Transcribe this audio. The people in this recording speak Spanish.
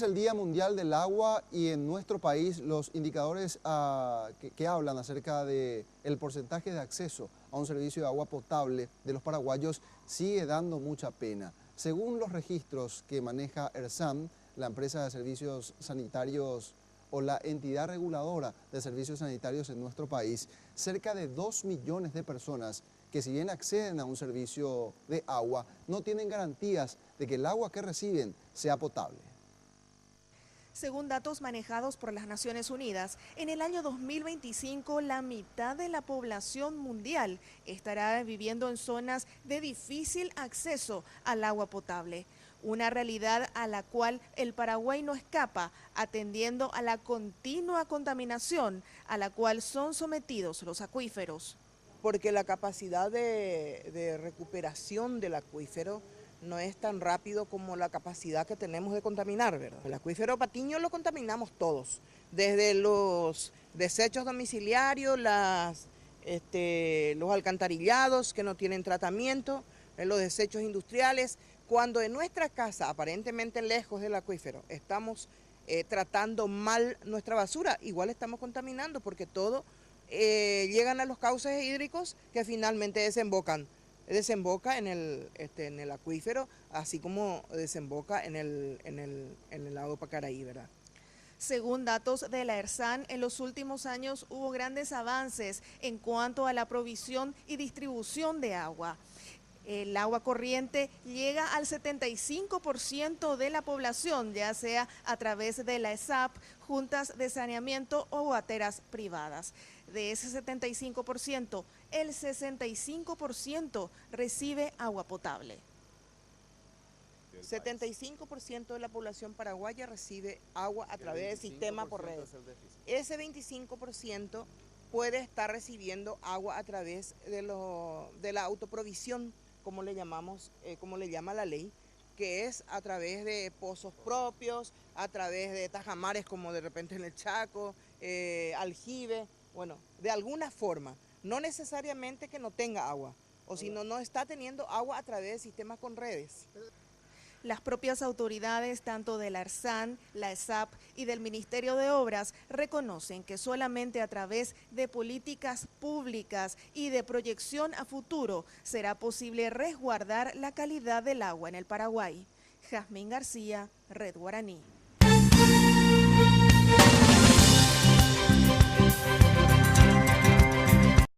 es el Día Mundial del Agua y en nuestro país los indicadores que hablan acerca del porcentaje de acceso a un servicio de agua potable de los paraguayos sigue dando mucha pena. Según los registros que maneja ERSAN, la empresa de servicios sanitarios o la entidad reguladora de servicios sanitarios en nuestro país, cerca de 2 millones de personas que si bien acceden a un servicio de agua, no tienen garantías de que el agua que reciben sea potable. Según datos manejados por las Naciones Unidas, en el año 2025 la mitad de la población mundial estará viviendo en zonas de difícil acceso al agua potable. Una realidad a la cual el Paraguay no escapa, atendiendo a la continua contaminación a la cual son sometidos los acuíferos. Porque la capacidad de recuperación del acuífero no es tan rápido como la capacidad que tenemos de contaminar, ¿verdad? El acuífero Patiño lo contaminamos todos, desde los desechos domiciliarios, los alcantarillados que no tienen tratamiento, los desechos industriales. Cuando en nuestra casa, aparentemente lejos del acuífero, estamos tratando mal nuestra basura, igual estamos contaminando porque todo llegan a los cauces hídricos que finalmente desemboca en el acuífero, así como desemboca en el lago Pacaraí, ¿verdad? Según datos de la ERSAN, en los últimos años hubo grandes avances en cuanto a la provisión y distribución de agua. El agua corriente llega al 75% de la población, ya sea a través de la ESAP, juntas de saneamiento o guateras privadas. De ese 75%, el 65% recibe agua potable. 75% de la población paraguaya recibe agua a través del sistema por red. Ese 25% puede estar recibiendo agua a través de la autoprovisión, como le llamamos, como le llama la ley, que es a través de pozos propios, a través de tajamares como de repente en el Chaco, aljibe, bueno, de alguna forma, no necesariamente que no tenga agua, o si no está teniendo agua a través de sistemas con redes. Las propias autoridades, tanto de la ERSAN, la ESAP y del Ministerio de Obras, reconocen que solamente a través de políticas públicas y de proyección a futuro será posible resguardar la calidad del agua en el Paraguay. Jazmín García, Red Guaraní.